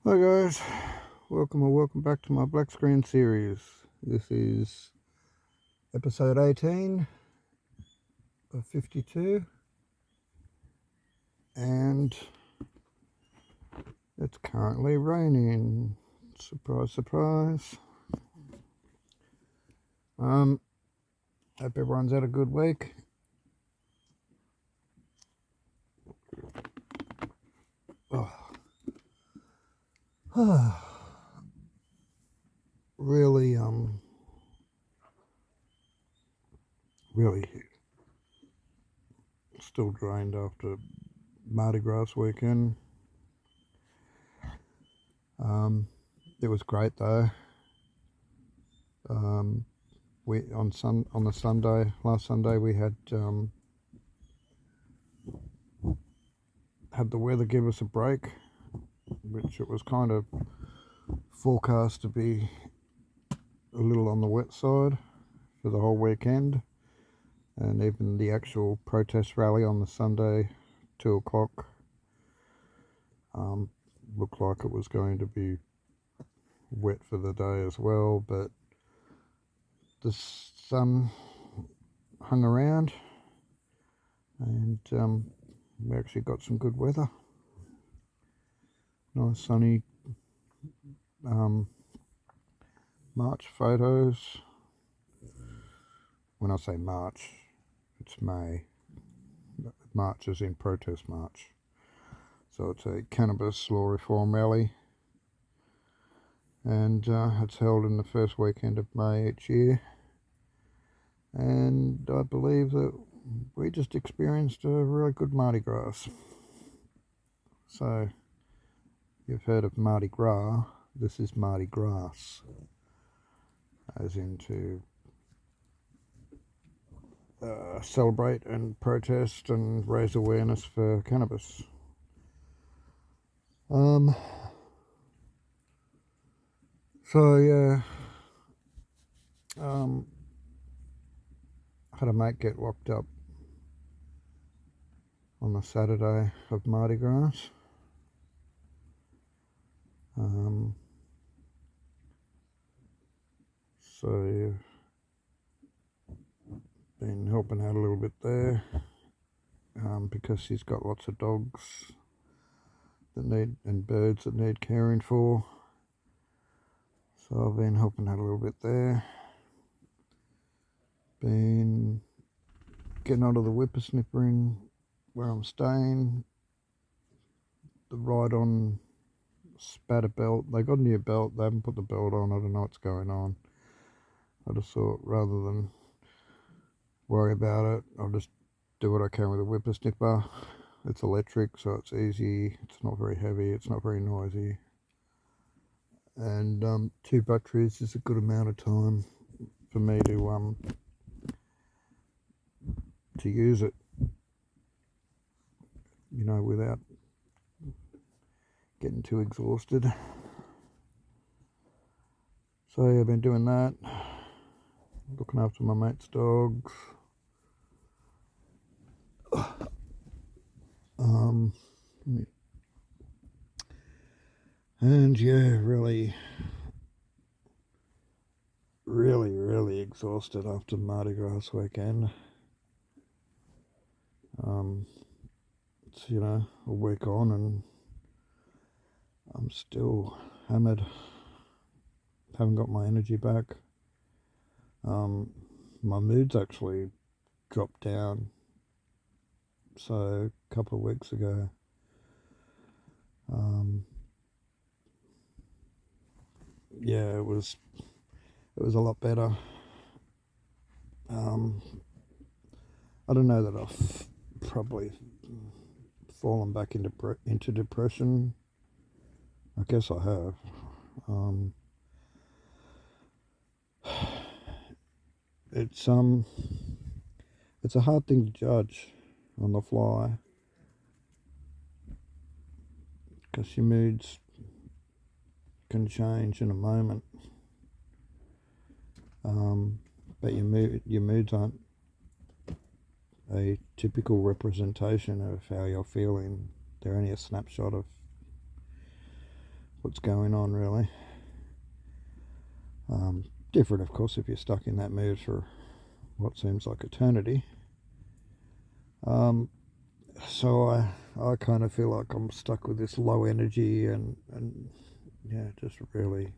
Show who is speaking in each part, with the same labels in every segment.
Speaker 1: Hi guys, welcome back to my black screen series. This is episode 18 of 52, and it's currently raining. Surprise, surprise. Hope everyone's had a good week. Really, really still drained after Mardi Gras weekend. It was great though. We on the Sunday, last Sunday, we had the weather give us a break, which it was kind of forecast to be a little on the wet side for the whole weekend, and even the actual protest rally on the Sunday, 2 o'clock, looked like it was going to be wet for the day as well, but the sun hung around, and we actually got some good weather. Nice sunny March photos. When I say March, it's May. March is in protest march. So it's a cannabis law reform rally, and it's held in the first weekend of May each year. And I believe that we just experienced a really good Mardi Gras. So you've heard of Mardi Gras. This is Mardi Gras, as in to celebrate and protest and raise awareness for cannabis. So yeah, had a mate get locked up on the Saturday of Mardi Gras. So been helping out a little bit there, because he's got lots of dogs that need and birds that need caring for. So I've been helping out a little bit there. Been getting onto the whippersnippering where I'm staying. The ride-on spatter belt. They got a new belt. They haven't put the belt on. I don't know what's going on. I just thought rather than worry about it, I'll just do what I can with a whippersnipper. It's electric, so it's easy. It's not very heavy. It's not very noisy. And 2 batteries is a good amount of time for me to use it, without getting too exhausted. So yeah, I've been doing that, looking after my mate's dogs. And yeah, really exhausted after Mardi Gras weekend. It's a week on and I'm still hammered. Haven't got my energy back. My mood's actually dropped down. So a couple of weeks ago, yeah, it was a lot better. I don't know that I've probably fallen back into depression. I guess I have. It's a hard thing to judge on the fly because your moods can change in a moment. But your moods aren't a typical representation of how you're feeling. They're only a snapshot of what's going on, really. Different, of course, if you're stuck in that mood for what seems like eternity. So I kind of feel like I'm stuck with this low energy and yeah, just really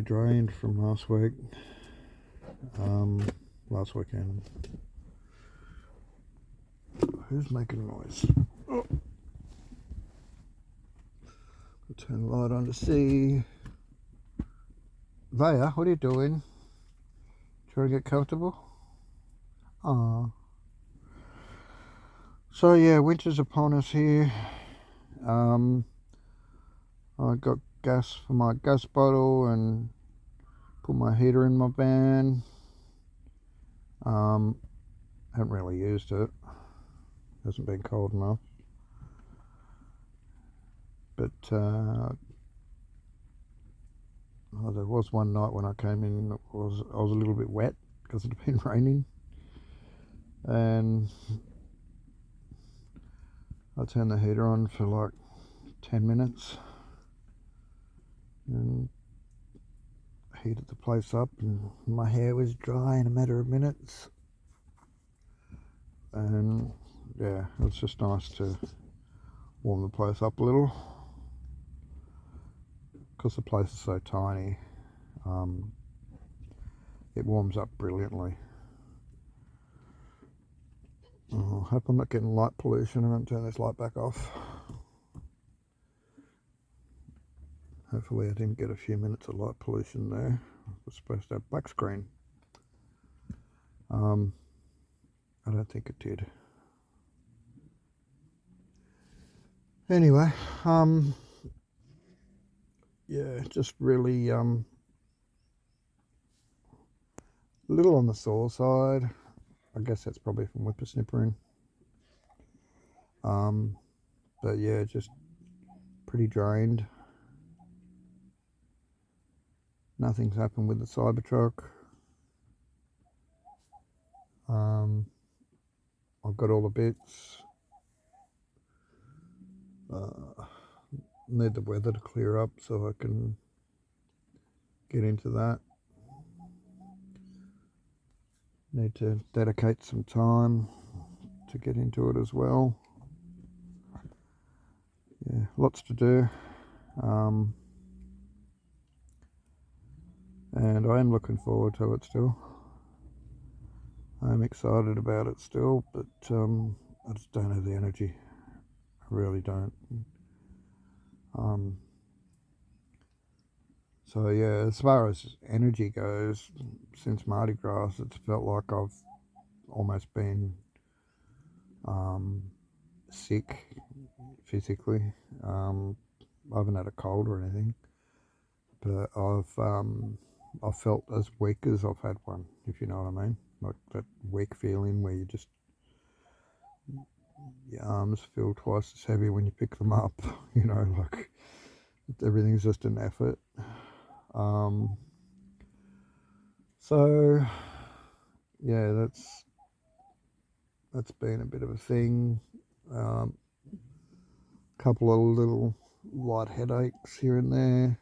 Speaker 1: drained from last week. Last weekend. Who's making noise? Oh. I'll turn the light on to see. Vaya, what are you doing? Trying to get comfortable? Ah. So yeah, winter's upon us here. I got gas for my gas bottle and put my heater in my van. Haven't really used it. Hasn't been cold enough. But there was one night when I came in, I was a little bit wet because it had been raining, and I turned the heater on for like 10 minutes and heated the place up, and my hair was dry in a matter of minutes. And yeah, it was just nice to warm the place up a little because the place is so tiny. It warms up brilliantly. Oh, I hope I'm not getting light pollution. I'm going to turn this light back off. Hopefully I didn't get a few minutes of light pollution there. I was supposed to have black screen. I don't think it did. Anyway, yeah, just really a little on the sore side. I guess that's probably from whippersnippering. But yeah, just pretty drained. Nothing's happened with the Cybertruck. I've got all the bits. Need the weather to clear up so I can get into that. Need to dedicate some time to get into it as well. Yeah, lots to do. And I am looking forward to it still. I'm excited about it still, but I just don't have the energy. I really don't. So yeah, as far as energy goes, since Mardi Gras, it's felt like I've almost been sick physically. I haven't had a cold or anything, but I've felt as weak as I've had one, if you know what I mean. Like that weak feeling where your arms feel twice as heavy when you pick them up. You know, like everything's just an effort. So yeah, that's been a bit of a thing. Couple of little light headaches here and there.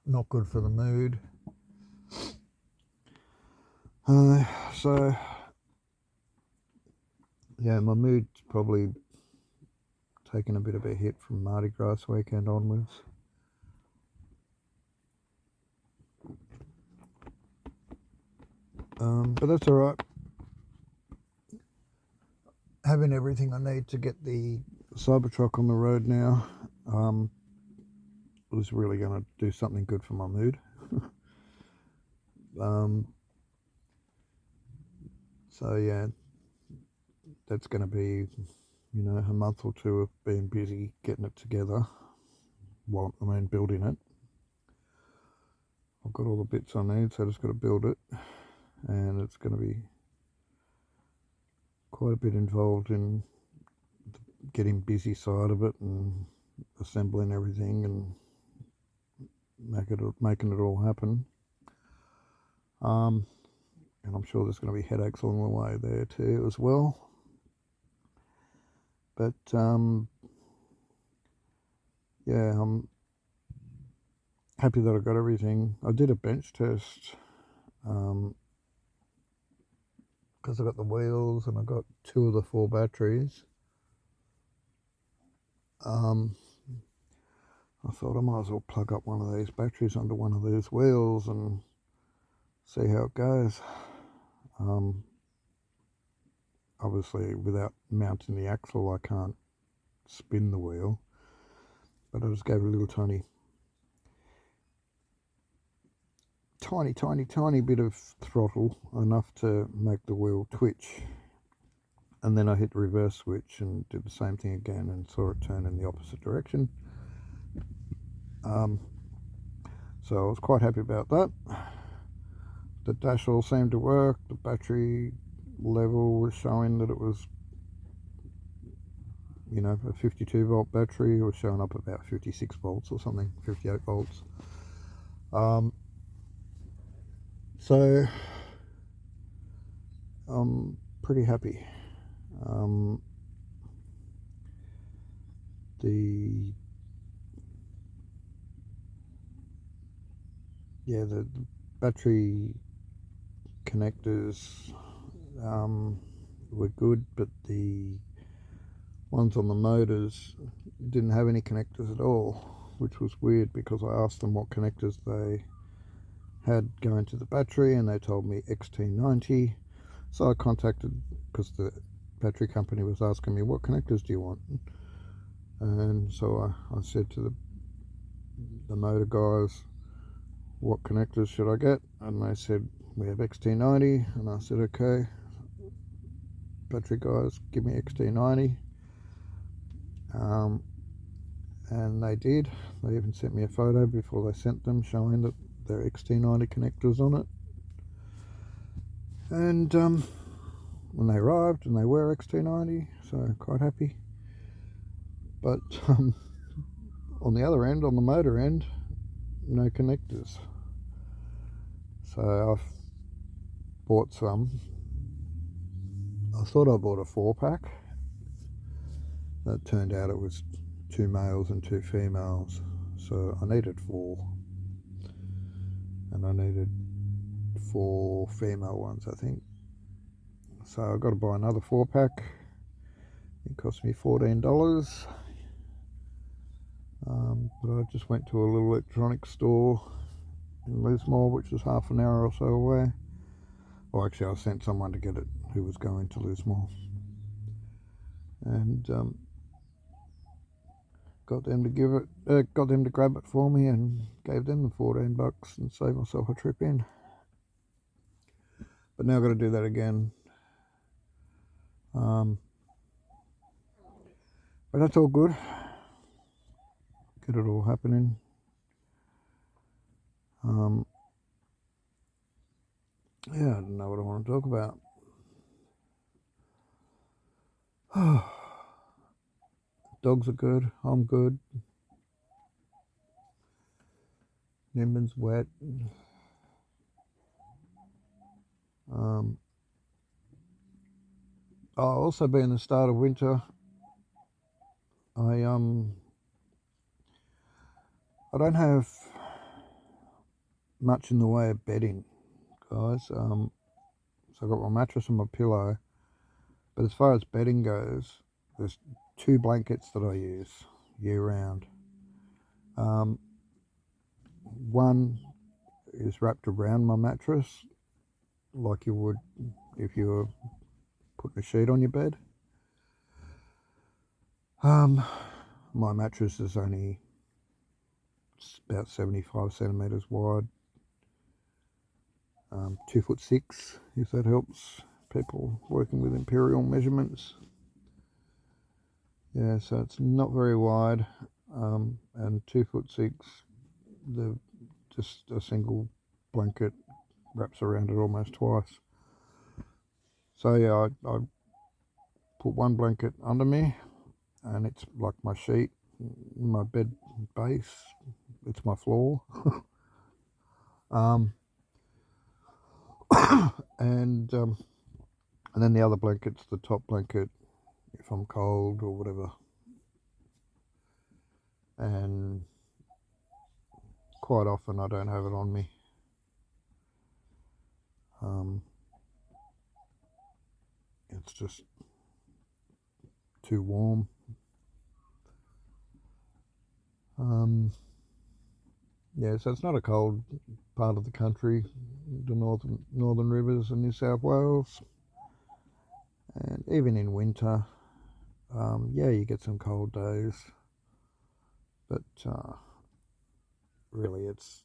Speaker 1: Not good for the mood. So yeah, my mood's probably taken a bit of a hit from Mardi Gras weekend onwards. But that's all right. Having everything I need to get the Cybertruck on the road now was really going to do something good for my mood. So yeah, that's going to be, you know, a month or two of being busy getting it together while building it. I've got all the bits I need, so I just got to build it, and it's going to be quite a bit involved in the getting busy side of it and assembling everything and making it all happen. And I'm sure there's going to be headaches along the way there too as well. But yeah, I'm happy that I got everything. I did a bench test because I got the wheels and I got 2 of the 4 batteries. I thought I might as well plug up one of these batteries under one of these wheels and see how it goes. Obviously, without mounting the axle, I can't spin the wheel, but I just gave it a little tiny bit of throttle, enough to make the wheel twitch. And then I hit the reverse switch and did the same thing again and saw it turn in the opposite direction. So I was quite happy about that. The dash all seemed to work. The battery level was showing that it was, you know, a 52 volt battery. It was showing up about 56 volts or something, 58 volts. So I'm pretty happy. The battery connectors were good, but the ones on the motors didn't have any connectors at all, which was weird because I asked them what connectors they had going to the battery and they told me XT90. So I contacted, because the battery company was asking me, what connectors do you want? And so I said to the motor guys, what connectors should I get? And they said, we have XT90. And I said, okay, battery guys, give me XT90. And they did. They even sent me a photo before they sent them, showing that there are XT90 connectors on it. And when they arrived, and they were XT90, so quite happy. But on the other end, on the motor end, no connectors. So I've bought some. I thought I bought a 4-pack. That turned out it was 2 males and 2 females. So I needed 4. And I needed 4 female ones, I think. So I've got to buy another 4-pack. It cost me $14. But I just went to a little electronics store in Lismore, which is half an hour or so away. Well, actually, I sent someone to get it who was going to Lismore, and got them to grab it for me, and gave them the $14 and saved myself a trip in. But now I've got to do that again. But that's all good. Get it all happening. Yeah, I don't know what I want to talk about. Dogs are good. I'm good. Nimbin's wet. Also being the start of winter, I don't have much in the way of bedding, guys. So I've got my mattress and my pillow, but as far as bedding goes, there's 2 blankets that I use year round. One is wrapped around my mattress like you would if you were putting a sheet on your bed. My mattress is only about 75 centimeters wide, 2'6", if that helps people working with imperial measurements. Yeah, so it's not very wide, and 2'6". Just a single blanket wraps around it almost twice. So yeah, I put one blanket under me, and it's like my sheet, my bed base. It's my floor. And then the other blanket's the top blanket if I'm cold or whatever. and quite often I don't have it on me. It's just too warm. Yeah, so it's not a cold part of the country, the northern rivers in New South Wales, and even in winter, yeah, you get some cold days, but really it's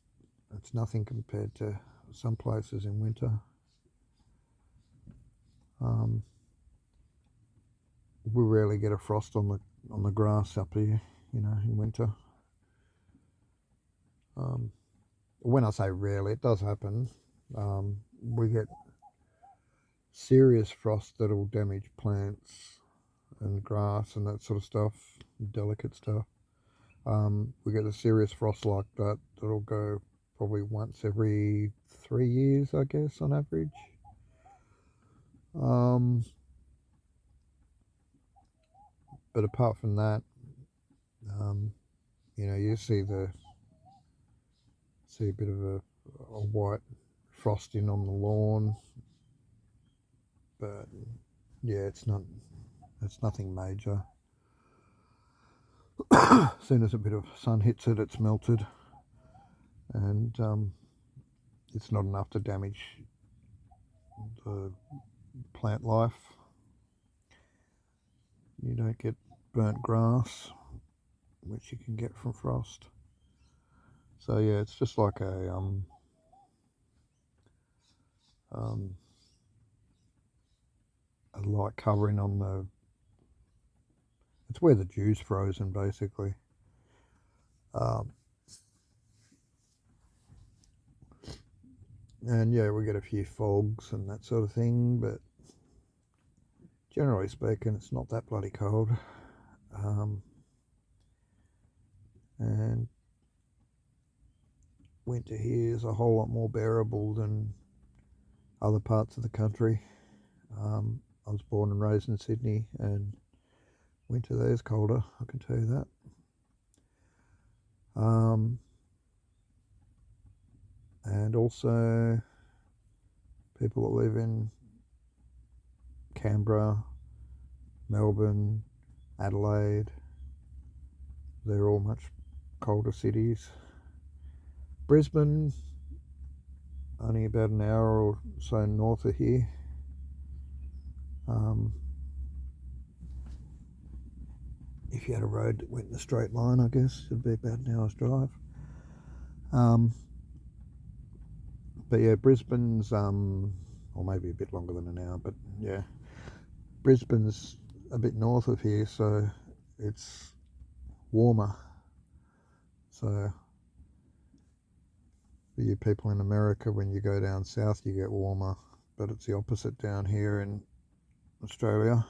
Speaker 1: nothing compared to some places in winter. We rarely get a frost on the grass up here, in winter. When I say rarely, it does happen. We get serious frost that'll damage plants and grass and that sort of stuff, delicate stuff. We get a serious frost like that that'll go probably once every 3 years, I guess, on average. But apart from that, you see a bit of a white frosting on the lawn, but yeah, it's nothing major. As soon as a bit of sun hits it, it's melted, and it's not enough to damage the plant life. You don't get burnt grass, which you can get from frost. So yeah, it's just like a light covering on the. It's where the dew's frozen, basically. And yeah, we get a few fogs and that sort of thing, but generally speaking, it's not that bloody cold. And winter here is a whole lot more bearable than other parts of the country. I was born and raised in Sydney, and winter there is colder, I can tell you that. And also people that live in Canberra, Melbourne, Adelaide, they're all much colder cities. Brisbane, only about an hour or so north of here. If you had a road that went in a straight line, I guess it'd be about an hour's drive. But yeah, Brisbane's or maybe a bit longer than an hour, but yeah, Brisbane's a bit north of here, so it's warmer. So for you people in America, when you go down south, you get warmer, but it's the opposite down here in Australia.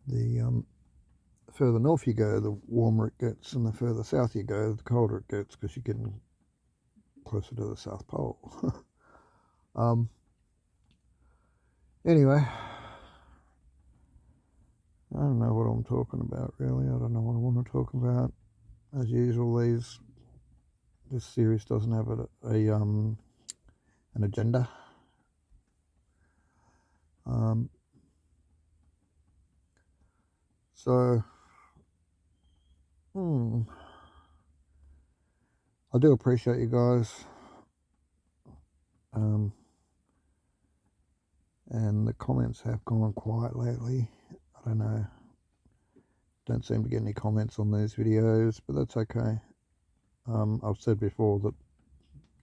Speaker 1: The further north you go, the warmer it gets, and the further south you go, the colder it gets, because you're getting closer to the South Pole. Anyway, I don't know what I'm talking about, really. I don't know what I want to talk about. As usual, this series doesn't have an agenda. So I do appreciate you guys, and the comments have gone quiet lately. I don't know, don't seem to get any comments on these videos, but that's okay. I've said before that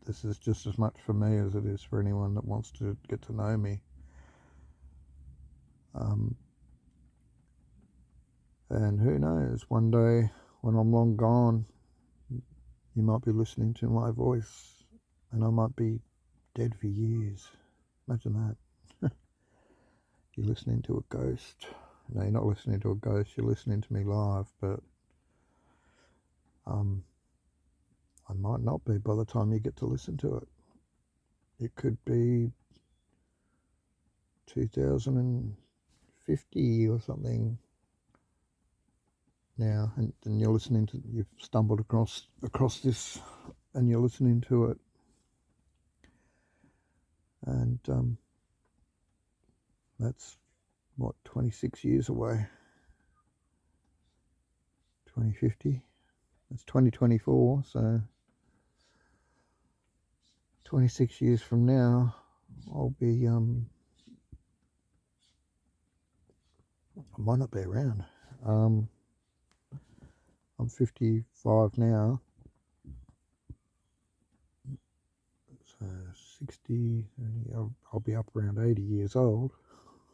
Speaker 1: this is just as much for me as it is for anyone that wants to get to know me. And who knows, one day when I'm long gone, you might be listening to my voice, and I might be dead for years. Imagine that. You're listening to a ghost. No, you're not listening to a ghost, you're listening to me live, but I might not be by the time you get to listen to it. It could be 2050 or something. now, and you're listening to, you've stumbled across this, and you're listening to it, and that's what, 26 years away. 2050. It's 2024, so 26 years from now, I'll be I might not be around. I'm 55 now, so 60. I'll be up around 80 years old.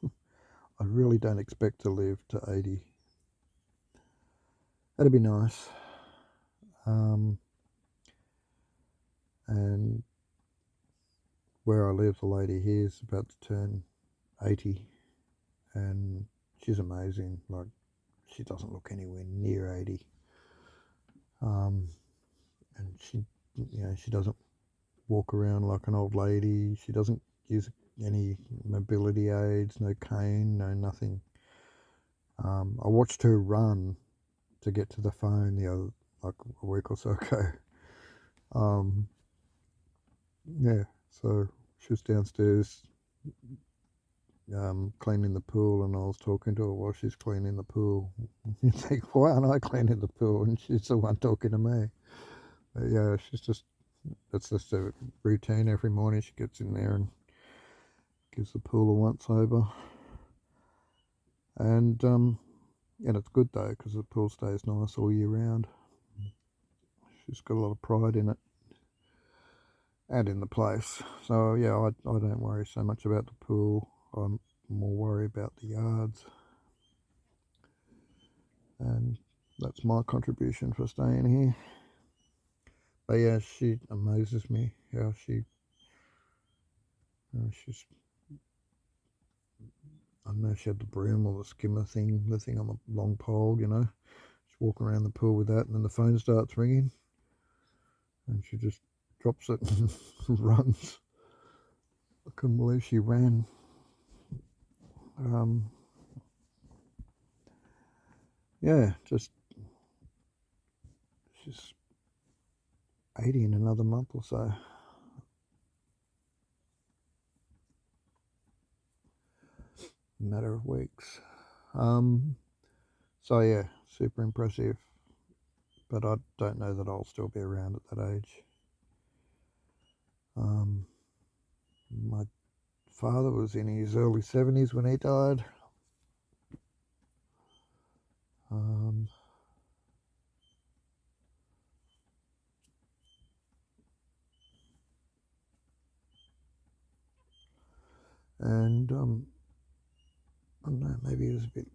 Speaker 1: I really don't expect to live to 80. That'd be nice. And where I live, the lady here is about to turn 80, and she's amazing. Like, she doesn't look anywhere near 80. And she doesn't walk around like an old lady. She doesn't use any mobility aids, no cane, no nothing. I watched her run to get to the phone like a week or so ago. Yeah, so she was downstairs cleaning the pool, and I was talking to her while she's cleaning the pool. You think, why aren't I cleaning the pool? And she's the one talking to me. But yeah, that's just a routine. Every morning she gets in there and gives the pool a once over. And it's good though, because the pool stays nice all year round. She's got a lot of pride in it and in the place. So yeah, I don't worry so much about the pool. I'm more worried about the yards. And that's my contribution for staying here. But yeah, she amazes me how she's, I don't know, she had the broom or the skimmer thing, the thing on the long pole, She's walking around the pool with that, and then the phone starts ringing, and she just drops it and runs. I couldn't believe she ran. Yeah, she's 80 in another month or so. A matter of weeks. So yeah, super impressive. But I don't know that I'll still be around at that age. My father was in his early 70s when he died. And I don't know, maybe he was a bit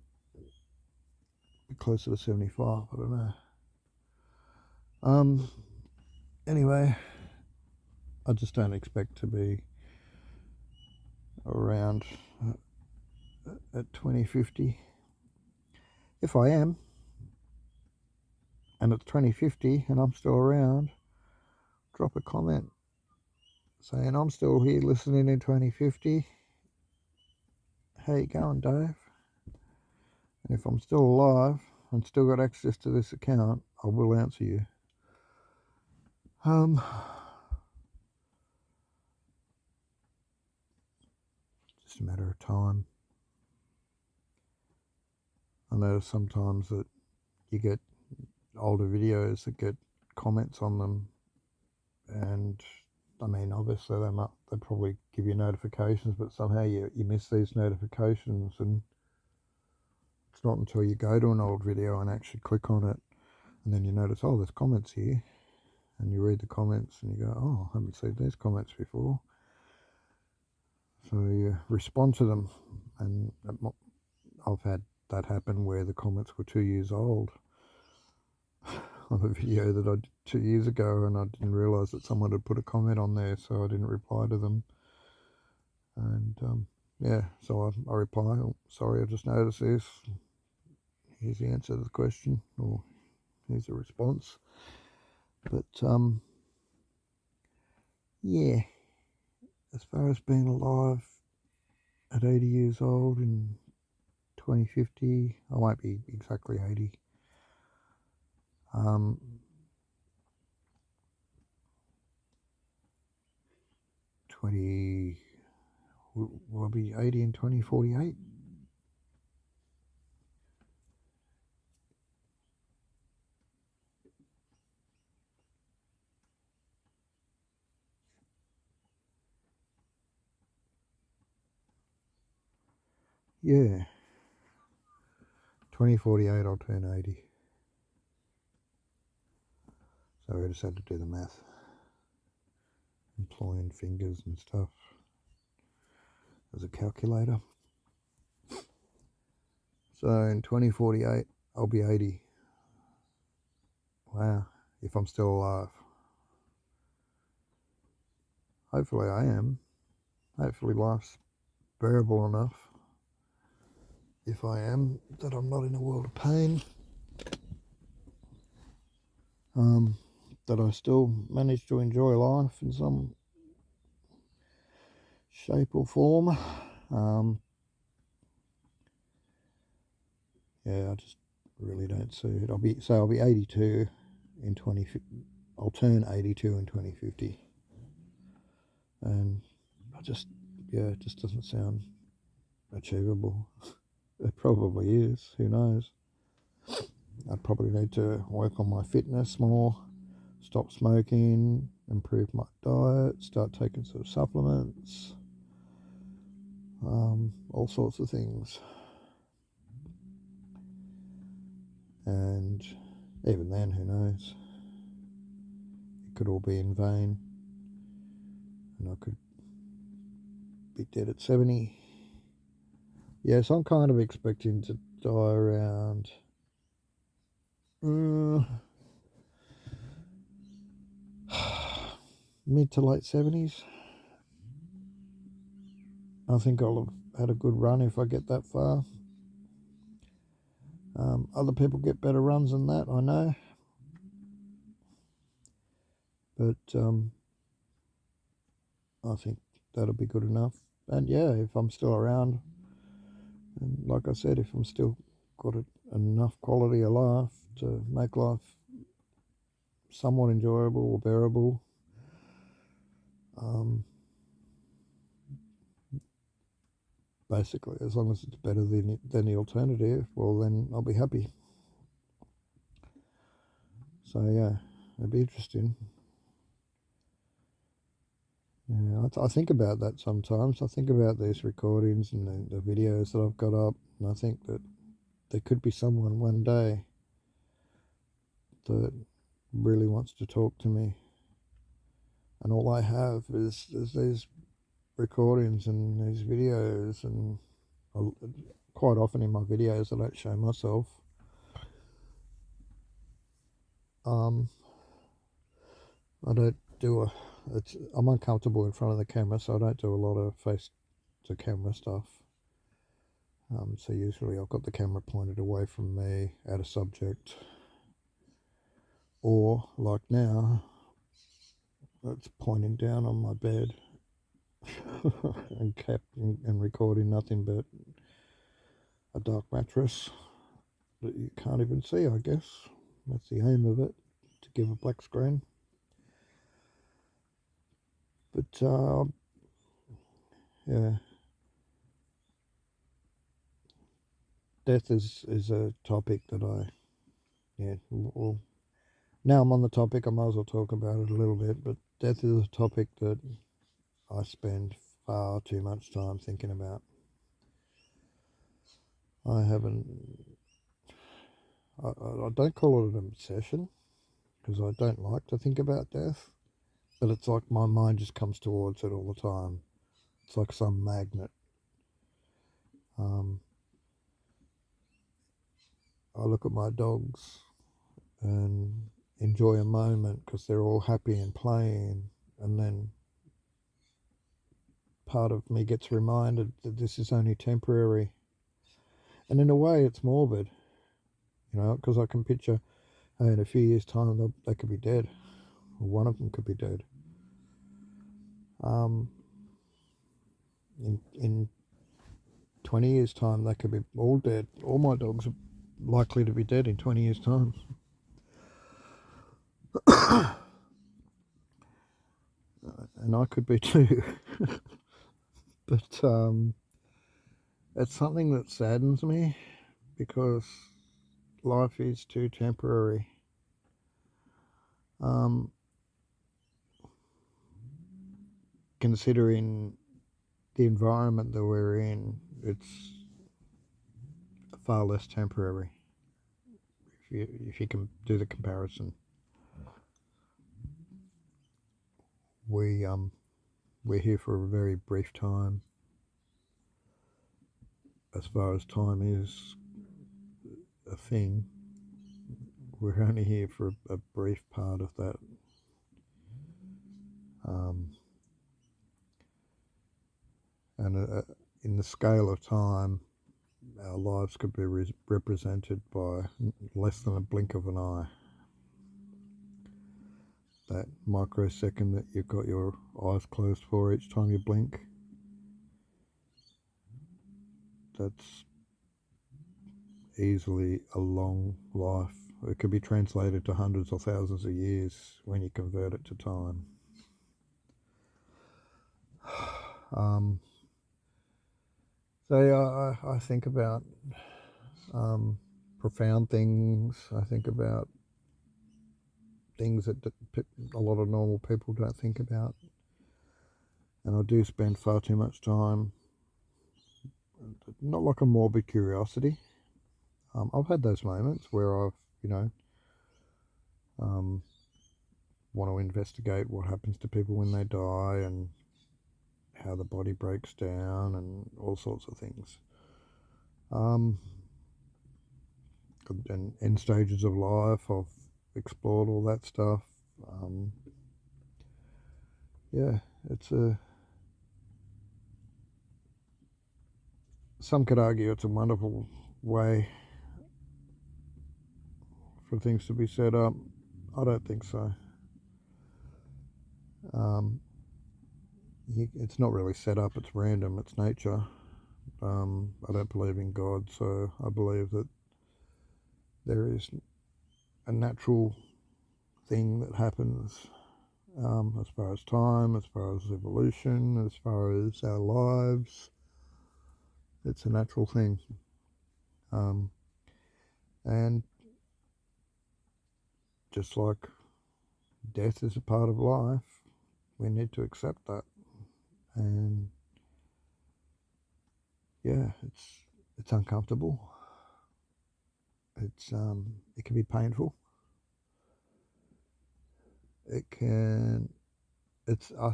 Speaker 1: closer to 75, I don't know. Anyway, I just don't expect to be around at 2050. If I am, and it's 2050 and I'm still around, drop a comment saying I'm still here listening in 2050. How you going, Dave? And if I'm still alive and still got access to this account, I will answer you. Just a matter of time. I notice sometimes that you get older videos that get comments on them, and I mean, obviously they probably give you notifications, but somehow you miss these notifications, and it's not until you go to an old video and actually click on it, and then you notice, oh, there's comments here, and you read the comments and you go, oh, I haven't seen these comments before. So you respond to them, and I've had that happen where the comments were 2 years old on a video that I did 2 years ago, and I didn't realise that someone had put a comment on there, so I didn't reply to them. And yeah, so I reply, oh, sorry, I just noticed this. Here's the answer to the question, or here's a response. But yeah, as far as being alive at 80 years old in 2050, I won't be exactly 80. Um, will be 80 in 2048. Yeah, 2048 I'll turn 80. So I just had to do the math, employing fingers and stuff as a calculator. So in 2048 I'll be 80. Wow, if I'm still alive. Hopefully I am. Hopefully life's bearable enough, if I am, that I'm not in a world of pain. That I still manage to enjoy life in some shape or form. Yeah, I just really don't see it. I'll be 82 in 20. I'll turn 82 in 2050, and it just doesn't sound achievable. It probably is. Who knows? I'd probably need to work on my fitness more, stop smoking, improve my diet, start taking some supplements, all sorts of things. And even then, who knows? It could all be in vain, and I could be dead at 70. Yes, I'm kind of expecting to die around mid to late 70s. I think I'll have had a good run if I get that far. Other people get better runs than that, I know. But I think that'll be good enough. And yeah, if I'm still around, and like I said, if I'm still got enough quality of life to make life somewhat enjoyable or bearable, basically, as long as it's better than the alternative, well, then I'll be happy. So yeah, it'd be interesting. Yeah, I think about that sometimes. I think about these recordings and the videos that I've got up, and I think that there could be someone one day that really wants to talk to me, and all I have is these recordings and these videos, and quite often in my videos I don't show myself. I don't do I'm uncomfortable in front of the camera, so I don't do a lot of face to camera stuff. So usually I've got the camera pointed away from me at a subject, or like now, it's pointing down on my bed and recording nothing but a dark mattress that you can't even see, I guess. That's the aim of it, to give a black screen. But yeah, death is a topic that well, now I'm on the topic, I might as well talk about it a little bit. But death is a topic that I spend far too much time thinking about. I haven't. I don't call it an obsession, because I don't like to think about death, but it's like my mind just comes towards it all the time. It's like some magnet. I look at my dogs and enjoy a moment because they're all happy and playing, and then part of me gets reminded that this is only temporary. And in a way, it's morbid, because I can picture, hey, in a few years' time, they could be dead, or one of them could be dead. In 20 years' time, they could be all dead. All my dogs are likely to be dead in 20 years' time. And I could be too. But it's something that saddens me because life is too temporary. Considering the environment that we're in, it's far less temporary if you can do the comparison. We're here for a very brief time as far as time is a thing. We're only here for a brief part of that. And in the scale of time, our lives could be represented by less than a blink of an eye. That microsecond that you've got your eyes closed for each time you blink, that's easily a long life. It could be translated to hundreds or thousands of years when you convert it to time. So yeah, I think about profound things. I think about things that a lot of normal people don't think about. And I do spend far too much time, not like a morbid curiosity. I've had those moments where I've, want to investigate what happens to people when they die and how the body breaks down and all sorts of things. And end stages of life, I've explored all that stuff. Yeah, some could argue it's a wonderful way for things to be set up. I don't think so. It's not really set up, it's random, it's nature. I don't believe in God, so I believe that there is a natural thing that happens as far as time, as far as evolution, as far as our lives. It's a natural thing. And just like death is a part of life, we need to accept that. And yeah, it's uncomfortable. It can be painful. I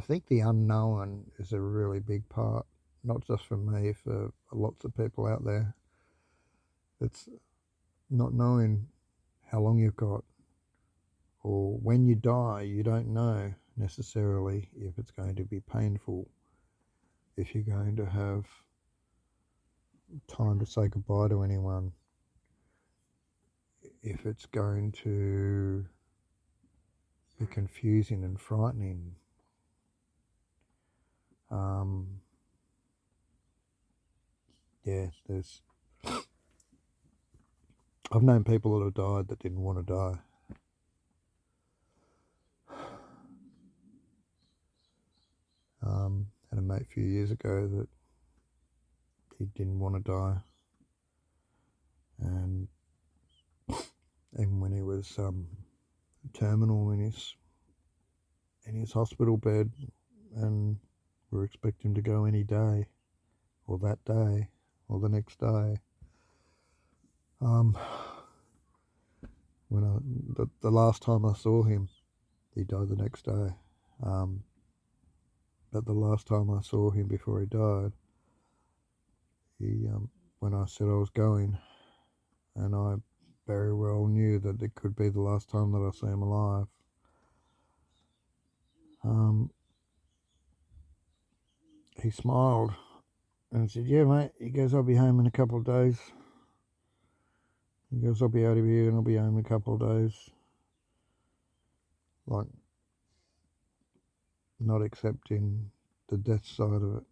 Speaker 1: think the unknown is a really big part, not just for me, for lots of people out there. It's not knowing how long you've got, or when you die, you don't know necessarily if it's going to be painful, if you're going to have time to say goodbye to anyone, if it's going to be confusing and frightening. Yeah, I've known people that have died that didn't want to die. Had a mate a few years ago that he didn't want to die, and even when he was terminal in his hospital bed, and we were expecting him to go any day, or that day, or the next day. When the last time I saw him, he died the next day. But the last time I saw him before he died, when I said I was going, and I very well knew that it could be the last time that I see him alive. He smiled and said, "Yeah, mate." He goes, "I'll be home in a couple of days." He goes, "I'll be out of here and I'll be home in a couple of days." Like, not accepting the death side of it.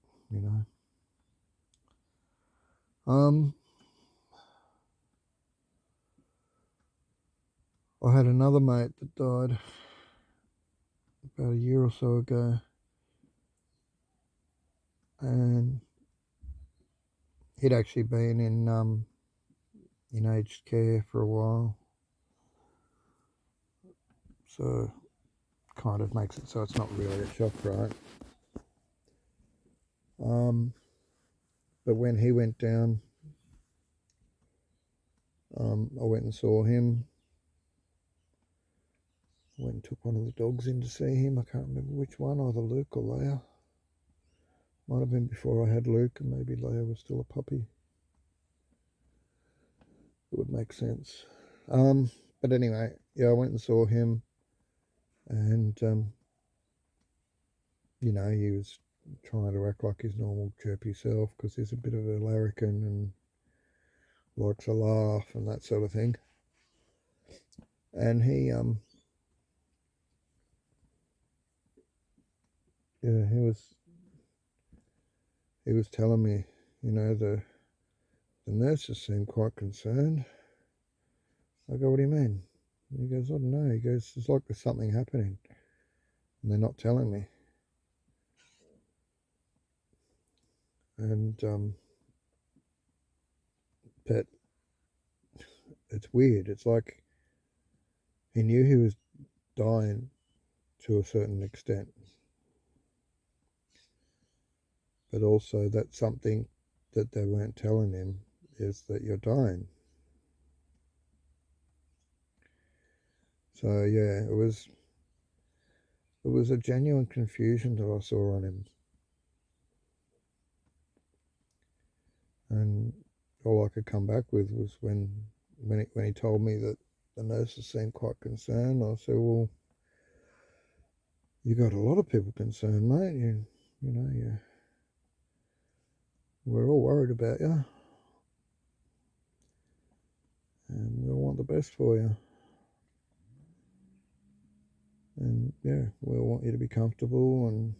Speaker 1: I had another mate that died about a year or so ago, and he'd actually been in aged care for a while, so kind of makes it so it's not really a shock, right? But when he went down, I went and saw him. Went and took one of the dogs in to see him. I can't remember which one, either Luke or Leia. Might have been before I had Luke, and maybe Leia was still a puppy. It would make sense. But anyway, yeah, I went and saw him, and you know, he was trying to act like his normal chirpy self because he's a bit of a larrikin and likes a laugh and that sort of thing. And he yeah, he was telling me, you know, the nurses seemed quite concerned. I go, what do you mean? And he goes, I don't know. He goes, it's like there's something happening and they're not telling me. And but it's weird. It's like he knew he was dying to a certain extent, but also that's something that they weren't telling him is that you're dying. So yeah, it was a genuine confusion that I saw on him, and all I could come back with was when he told me that the nurses seemed quite concerned. I said, well, you got a lot of people concerned, mate. You know, we're all worried about you, and we all want the best for you. And yeah, we all want you to be comfortable and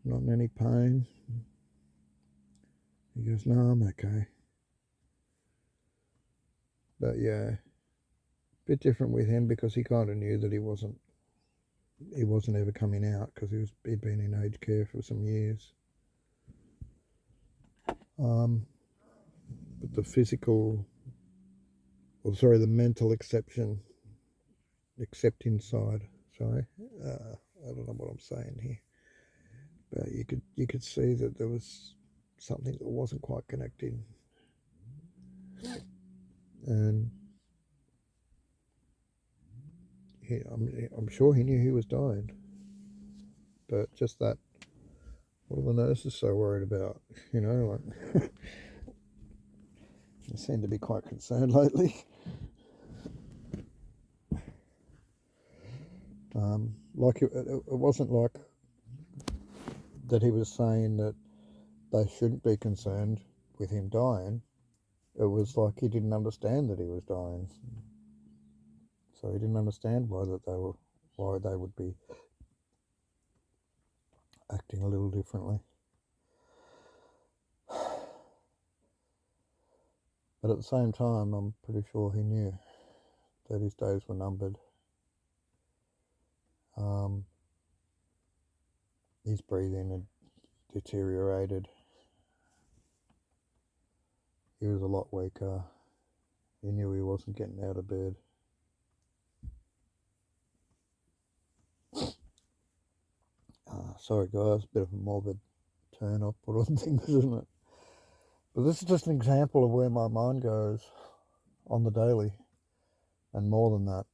Speaker 1: not in any pain. He goes, no, I'm okay. But yeah, a bit different with him because he kind of knew that he wasn't ever coming out because he'd been in aged care for some years. But the mental accepting side. Sorry, I don't know what I'm saying here, but you could see that there was something that wasn't quite connecting, and I'm sure he knew he was dying, but just that. What are the nurses so worried about? You know, like they seem to be quite concerned lately. Like it wasn't like that he was saying that they shouldn't be concerned with him dying. It was like he didn't understand that he was dying, so he didn't understand why they would be acting a little differently. But at the same time, I'm pretty sure he knew that his days were numbered. His breathing had deteriorated. He was a lot weaker. He knew he wasn't getting out of bed. Sorry guys, bit of a morbid turn off put on things, isn't it? But this is just an example of where my mind goes on the daily, and more than that.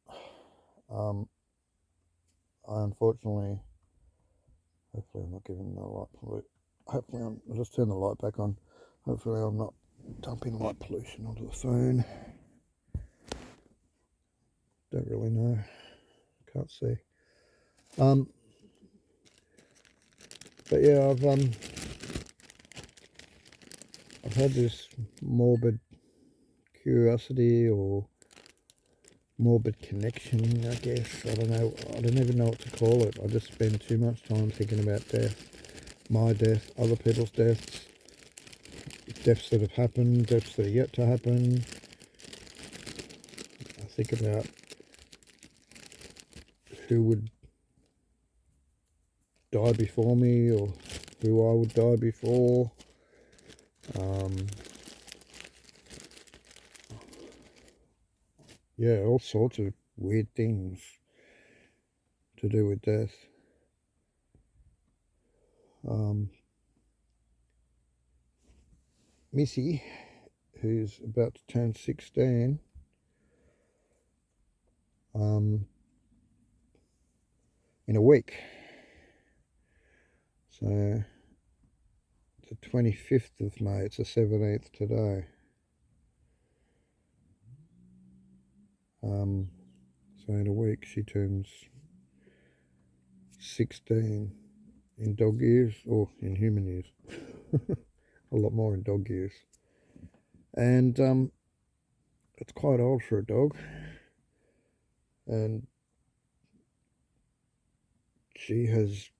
Speaker 1: I unfortunately, hopefully I'm not giving the light pollution. Hopefully I'll just turn the light back on. Hopefully I'm not dumping light pollution onto the phone. Don't really know. Can't see. But yeah, I've had this morbid curiosity or morbid connection, I guess. I don't know. I don't even know what to call it. I just spend too much time thinking about death, my death, other people's deaths, deaths that have happened, deaths that are yet to happen. I think about who would die before me or who I would die before. Yeah, all sorts of weird things to do with death. Missy, who's about to turn 16, in a week. So the 25th of May, it's the 17th today. So in a week she turns 16 in dog years, or in human years. A lot more in dog years. And it's quite old for a dog. And she has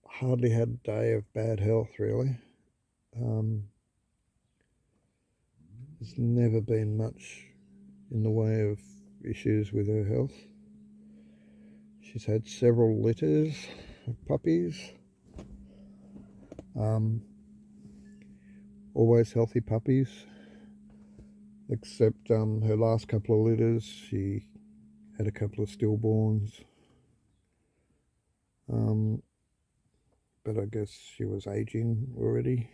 Speaker 1: hardly had a day of bad health, really. There's never been much in the way of issues with her health. She's had several litters of puppies. Always healthy puppies, except her last couple of litters, she had a couple of stillborns. But I guess she was aging already.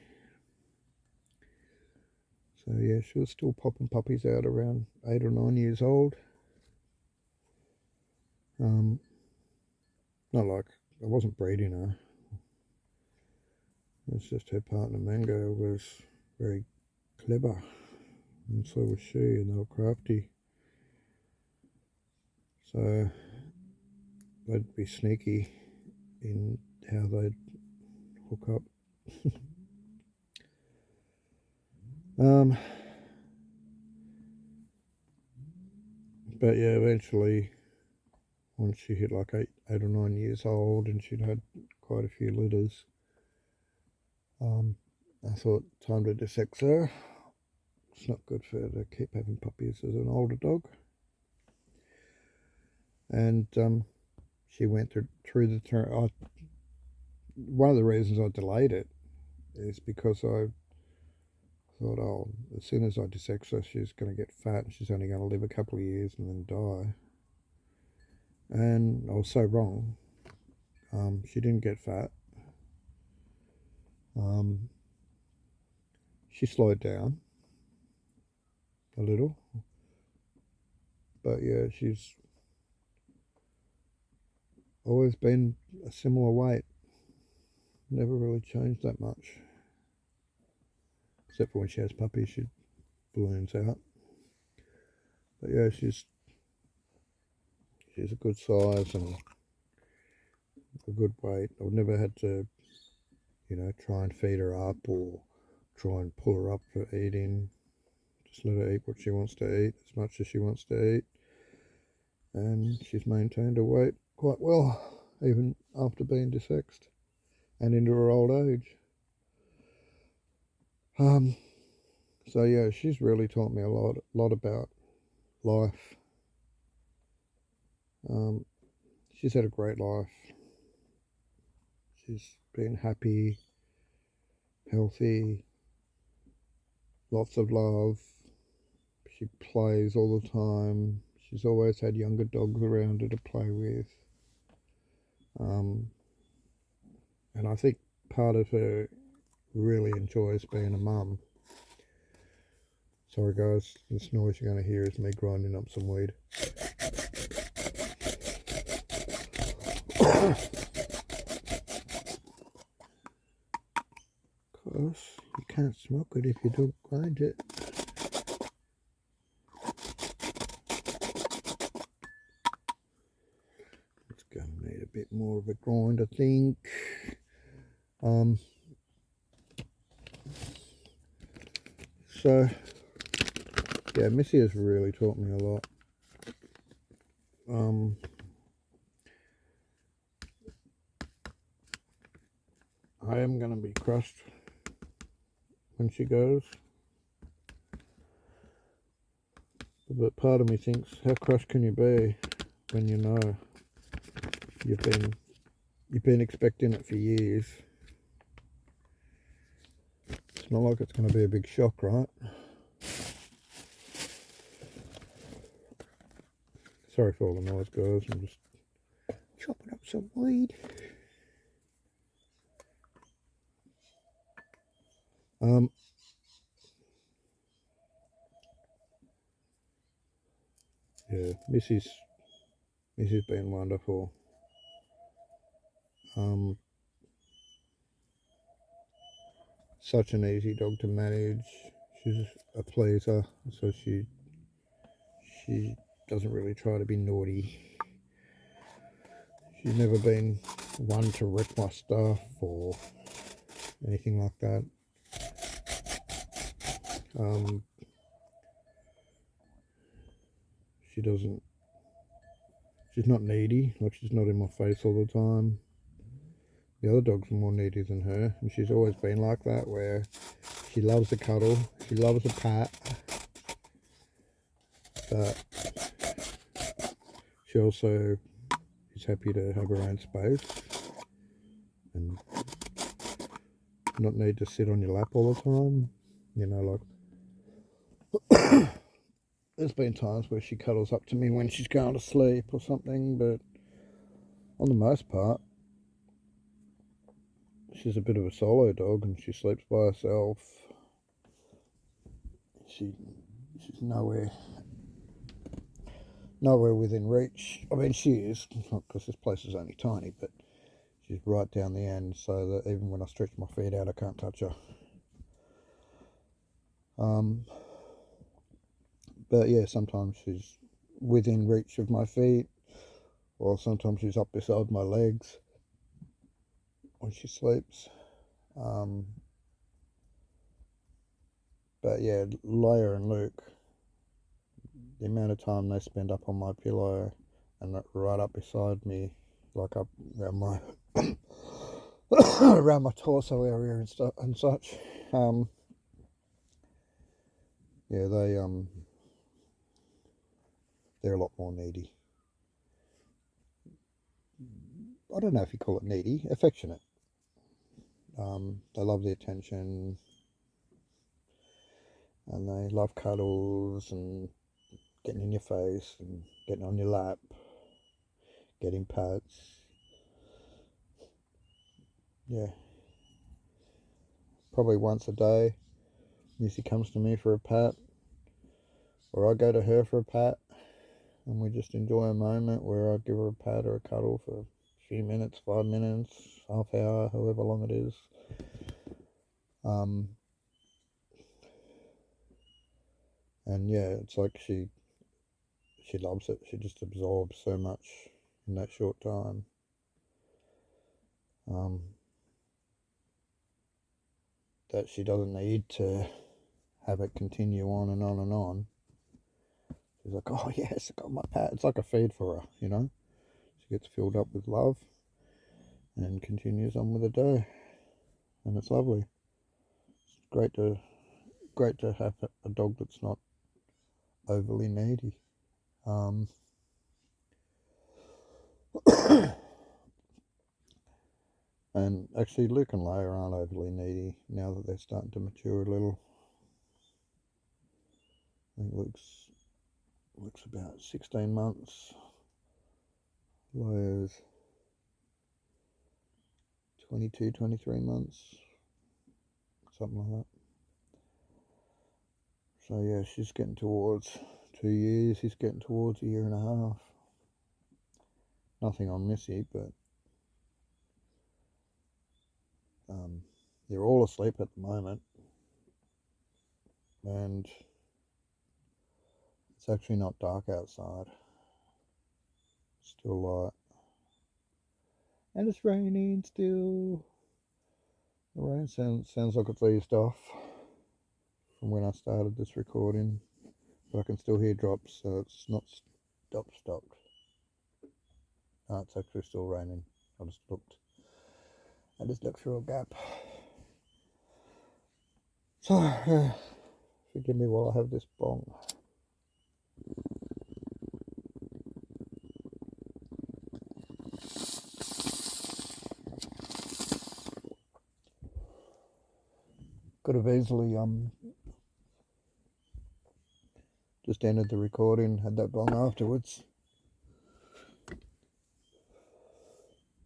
Speaker 1: So yeah, she was still popping puppies out around 8 or 9 years old. Not like I wasn't breeding her. It's just her partner Mango was very clever, and so was she, and they were crafty. So they'd be sneaky in how they'd hook up. But yeah, eventually, once she hit like 8 or 9 years old, and she'd had quite a few litters, I thought, time to desex her. It's not good for her to keep having puppies as an older dog. And she went through the turn. One of the reasons I delayed it is because I thought, oh, as soon as I desex her, she's going to get fat and she's only going to live a couple of years and then die. And I was so wrong. She didn't get fat. She slowed down a little. But yeah, she's always been a similar weight. Never really changed that much. Except for when she has puppies, she balloons out. But yeah, she's a good size and a good weight. I've never had to, try and feed her up or try and pull her up for eating. Just let her eat what she wants to eat, as much as she wants to eat. And she's maintained her weight quite well, even after being desexed and into her old age. So yeah, she's really taught me a lot about life. She's had a great life. She's been happy, healthy, lots of love. She plays all the time. She's always had younger dogs around her to play with. And I think part of her really enjoys being a mum. Sorry guys, this noise you're going to hear is me grinding up some weed. Because you can't smoke it if you don't grind it. It's going to need a bit more of a grind, I think. So yeah, Missy has really taught me a lot. I am going to be crushed when she goes, but part of me thinks, how crushed can you be when you know? you've been expecting it for years. It's not like it's going to be a big shock, right? Sorry for all the noise, guys. I'm just chopping up some weed. Yeah, Missy's been wonderful. Such an easy dog to manage. She's a pleaser, so she doesn't really try to be naughty. She's never been one to wreck my stuff or anything like that. She's not needy, like she's not in my face all the time. The other dogs are more needy than her, and she's always been like that, where she loves a cuddle, she loves a pat, but she also is happy to have her own space and not need to sit on your lap all the time. You know, like there's been times where she cuddles up to me when she's going to sleep or something, but on the most part, she's a bit of a solo dog and she sleeps by herself. She's nowhere within reach. I mean, she is, because this place is only tiny, but she's right down the end, so that even when I stretch my feet out, I can't touch her. But yeah, sometimes she's within reach of my feet, or sometimes she's up beside my legs when she sleeps. But yeah, Leia and Luke, the amount of time they spend up on my pillow and right up beside me, like up around my around my torso area and stuff and such. Yeah, they're a lot more needy. I don't know if you call it needy, affectionate. They love the attention, and they love cuddles and getting in your face and getting on your lap, getting pats. Yeah, probably once a day Missy comes to me for a pat, or I go to her for a pat, and we just enjoy a moment where I give her a pat or a cuddle for a few minutes, 5 minutes, half hour, however long it is. And yeah, it's like she loves it. She just absorbs so much in that short time. That she doesn't need to have it continue on and on and on. She's like, oh yes, I got my pat. It's like a feed for her, you know. She gets filled up with love and continues on with the day, and it's lovely. It's great to have a dog that's not overly needy. And actually, Luke and Leia aren't overly needy now that they're starting to mature a little. I think Luke's about 16 months. Leia's 22, 23 months, something like that. So yeah, she's getting towards 2 years. He's getting towards a year and a half. Nothing on Missy, but they're all asleep at the moment, and it's actually not dark outside. It's still light, and it's raining still. The rain sounds like it's eased off from when I started this recording, but I can still hear drops, so it's not stopped. No, it's actually still raining. I just looked through a gap. So, forgive me while I have this bong. could have easily just ended the recording, had that bong afterwards.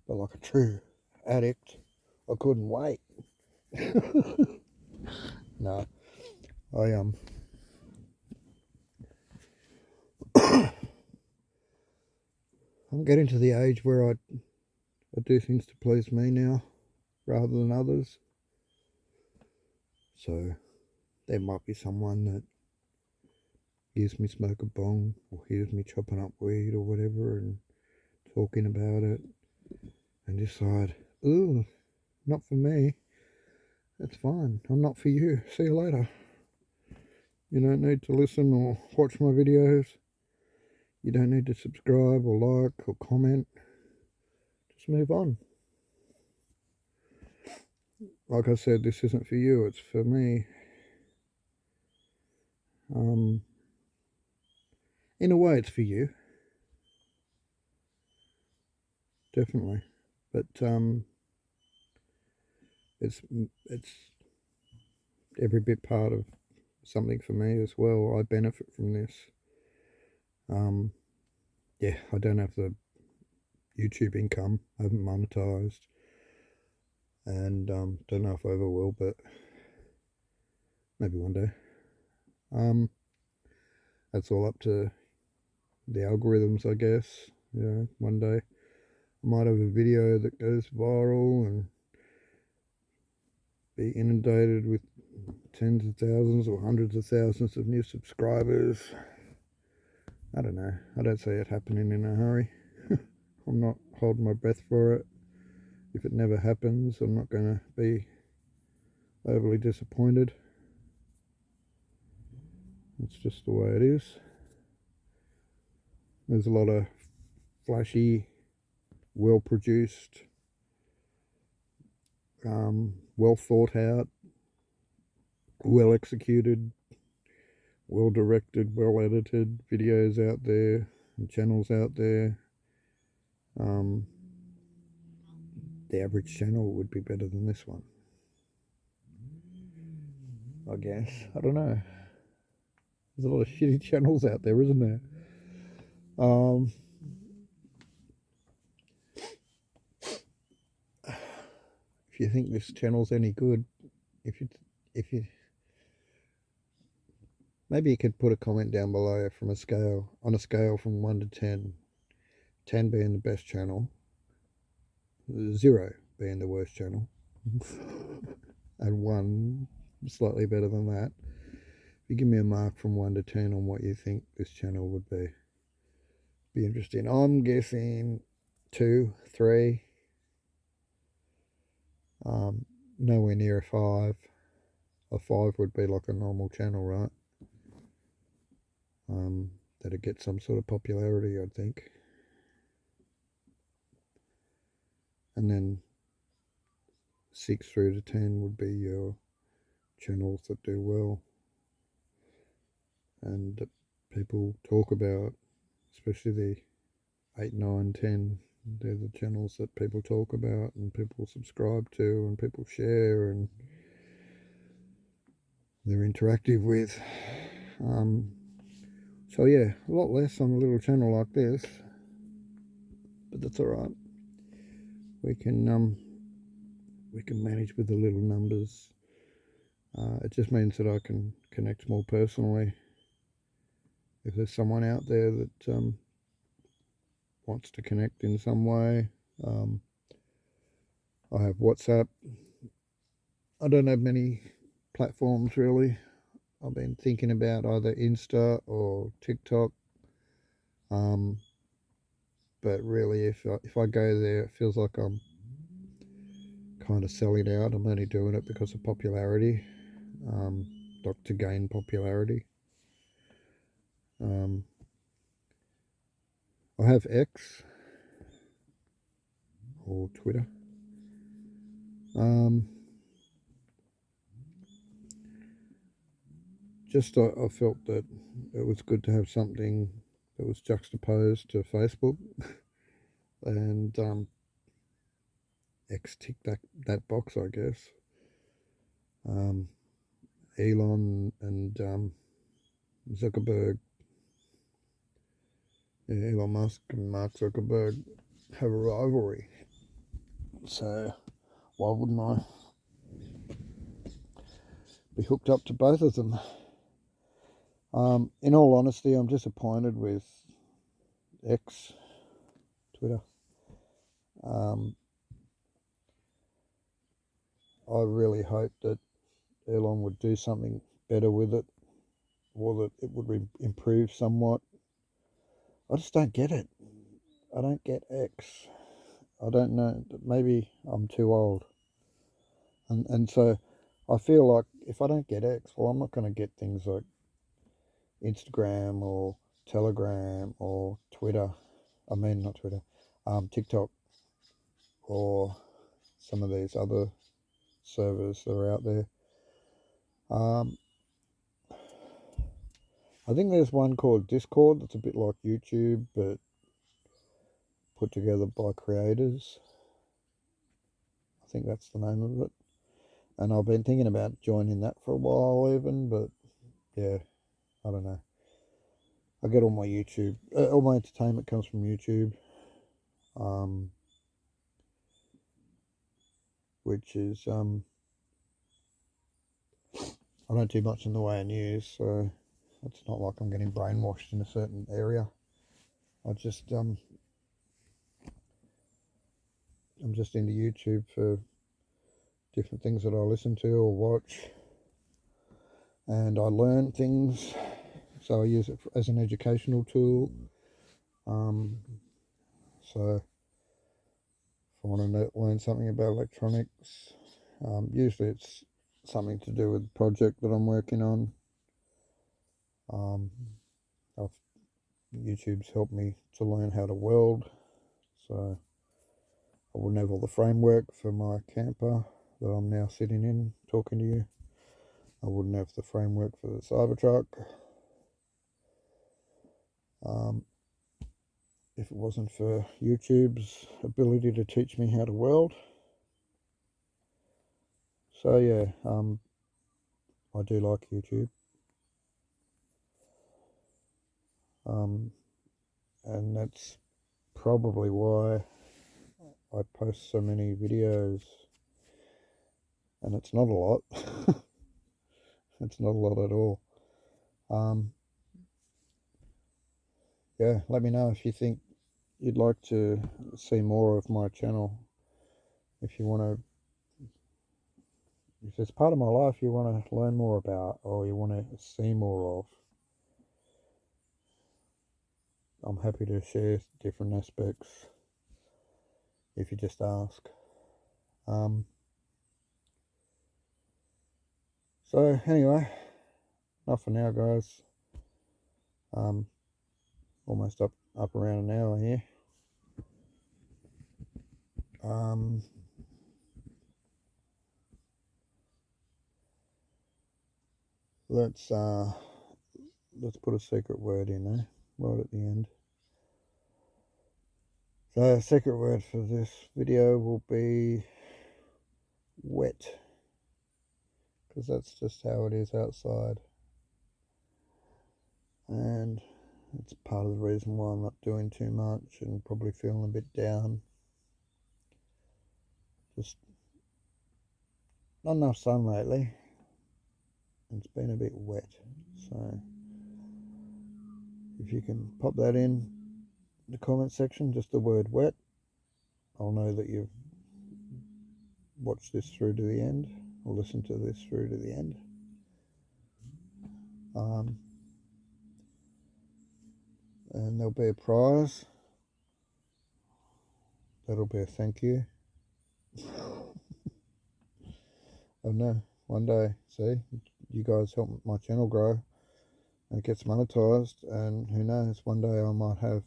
Speaker 1: But like a true addict, I couldn't wait. No, I'm getting to the age where I do things to please me now rather than others. So there might be someone that hears me smoke a bong or hears me chopping up weed or whatever and talking about it and decide, ooh, not for me. That's fine. I'm not for you. See you later. You don't need to listen or watch my videos. You don't need to subscribe or like or comment. Just move on. Like I said, this isn't for you, it's for me. In a way, it's for you. Definitely. But it's every bit part of something for me as well. I benefit from this. Yeah, I don't have the YouTube income. I haven't monetized. And don't know if I ever will, but maybe one day. That's all up to the algorithms, I guess. You know, one day I might have a video that goes viral and be inundated with tens of thousands or hundreds of thousands of new subscribers. I don't know. I don't see it happening in a hurry. I'm not holding my breath for it. If it never happens, I'm not going to be overly disappointed. It's just the way it is. There's a lot of flashy, well-produced, well thought out, well executed, well directed, well edited videos out there and channels out there. The average channel would be better than this one, I guess. I don't know. There's a lot of shitty channels out there, isn't there? If you think this channel's any good, if you maybe you could put a comment down below on a scale from 1 to 10, 10 being the best channel, 0 being the worst channel, and 1 slightly better than that. If you give me a mark from 1 to 10 on what you think this channel would be interesting. I'm guessing 2, 3. Nowhere near a 5. A 5 would be like a normal channel, right? That'd get some sort of popularity, I'd think. And then 6 through to 10 would be your channels that do well and that people talk about, especially the 8, 9, 10. They're the channels that people talk about and people subscribe to and people share and they're interactive with. So yeah, a lot less on a little channel like this, but that's all right. We can manage with the little numbers. It just means that I can connect more personally. If there's someone out there that wants to connect in some way, I have WhatsApp. I don't have many platforms really. I've been thinking about either Insta or TikTok. But really, if I go there, it feels like I'm kind of selling out. I'm only doing it because of popularity, like to gain popularity. I have X or Twitter. Just I felt that it was good to have something that was juxtaposed to Facebook, and X ticked that box, I guess. Elon and Zuckerberg, Elon Musk and Mark Zuckerberg have a rivalry. So why wouldn't I be hooked up to both of them? In all honesty, I'm disappointed with X, Twitter. I really hope that Elon would do something better with it, or that it would improve somewhat. I just don't get it. I don't get X. I don't know. Maybe I'm too old. And so I feel like if I don't get X, well, I'm not going to get things like Instagram or Telegram or Twitter. I mean, not Twitter, TikTok, or some of these other servers that are out there. I think there's one called Discord that's a bit like YouTube, but put together by creators. I think that's the name of it. And I've been thinking about joining that for a while even, but yeah, I don't know. I get all my YouTube, all my entertainment comes from YouTube, which is, I don't do much in the way of news, so it's not like I'm getting brainwashed in a certain area. I'm just into YouTube for different things that I listen to or watch, and I learn things, so I use it as an educational tool. So if I want to learn something about electronics, usually it's something to do with the project that I'm working on. YouTube's helped me to learn how to weld, so I wouldn't have all the framework for my camper that I'm now sitting in talking to you. I wouldn't have the framework for the Cybertruck if it wasn't for YouTube's ability to teach me how to weld. So yeah, I do like YouTube. And that's probably why I post so many videos, and it's not a lot. It's not a lot at all. Yeah, let me know if you think you'd like to see more of my channel. If you want to, if there's part of my life you want to learn more about, or you want to see more of, I'm happy to share different aspects if you just ask. So anyway, enough for now, guys. Almost up around an hour here. Let's put a secret word in there right at the end. So the secret word for this video will be wet, because that's just how it is outside, and it's part of the reason why I'm not doing too much and probably feeling a bit down. Just not enough sun lately. It's been a bit wet, so if you can pop that in the comment section, just the word wet, I'll know that you've watched this through to the end, or listened to this through to the end. And there'll be a prize. That'll be a thank you. I don't know, one day, see, you guys help my channel grow and it gets monetized, and who knows, one day I might have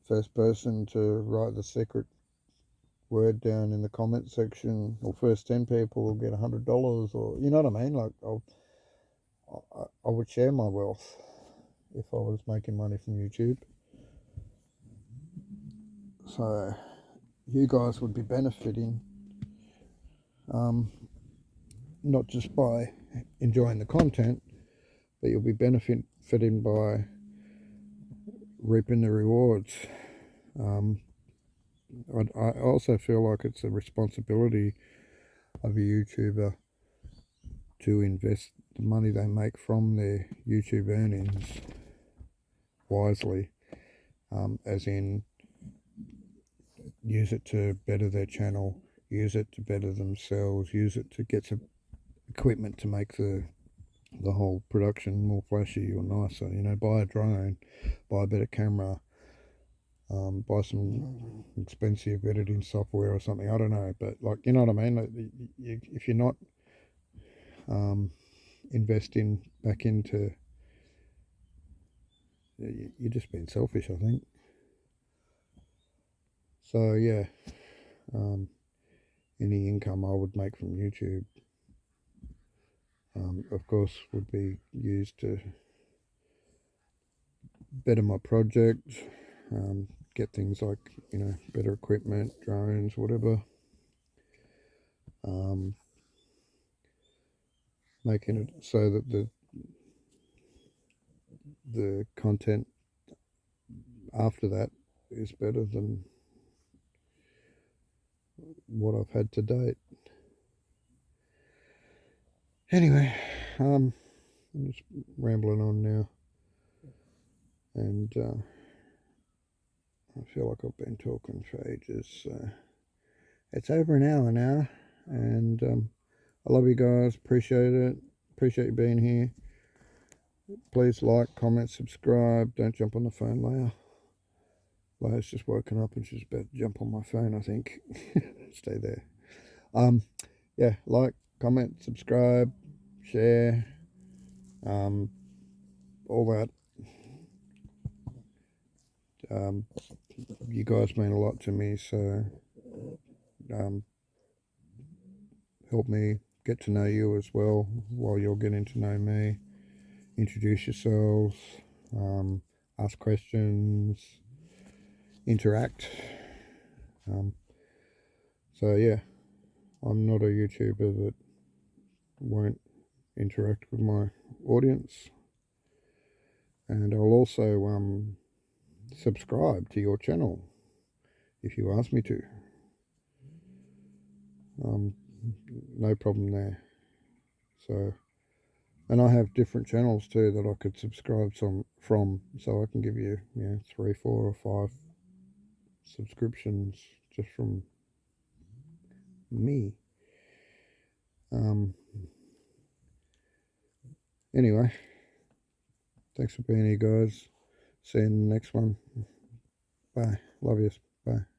Speaker 1: first person to write the secret word down in the comment section, or first 10 people will get $100, or you know what I mean, like I would share my wealth if I was making money from YouTube. So you guys would be benefiting. not just by enjoying the content, but you'll be benefiting by reaping the rewards. I also feel like it's a responsibility of a YouTuber to invest the money they make from their YouTube earnings wisely, as in use it to better their channel, use it to better themselves, use it to get some equipment to make the whole production more flashy or nicer. You know, buy a drone, buy a better camera, buy some expensive editing software or something. I don't know, but like, you know what I mean? Like, if you're not investing back into, you're just being selfish, I think. So yeah, any income I would make from YouTube, of course, would be used to better my project, get things like, you know, better equipment, drones, whatever. Making it so that the content after that is better than what I've had to date. Anyway, I'm just rambling on now, and I feel like I've been talking for ages. So it's over an hour now, and I love you guys. Appreciate it. Appreciate you being here. Please like, comment, subscribe. Don't jump on the phone, Leia. Leia's just woken up and she's about to jump on my phone, I think. Stay there. Yeah, like, comment, subscribe, share, all that. You guys mean a lot to me, so help me get to know you as well while you're getting to know me. Introduce yourselves, ask questions, interact. So yeah, I'm not a YouTuber that won't interact with my audience, and I'll also subscribe to your channel if you ask me to. No problem there. So, and I have different channels too that I could subscribe from, so I can give you, 3, 4, or 5 subscriptions just from me. Anyway, thanks for being here, guys. See you in the next one. Bye. Love you. Bye.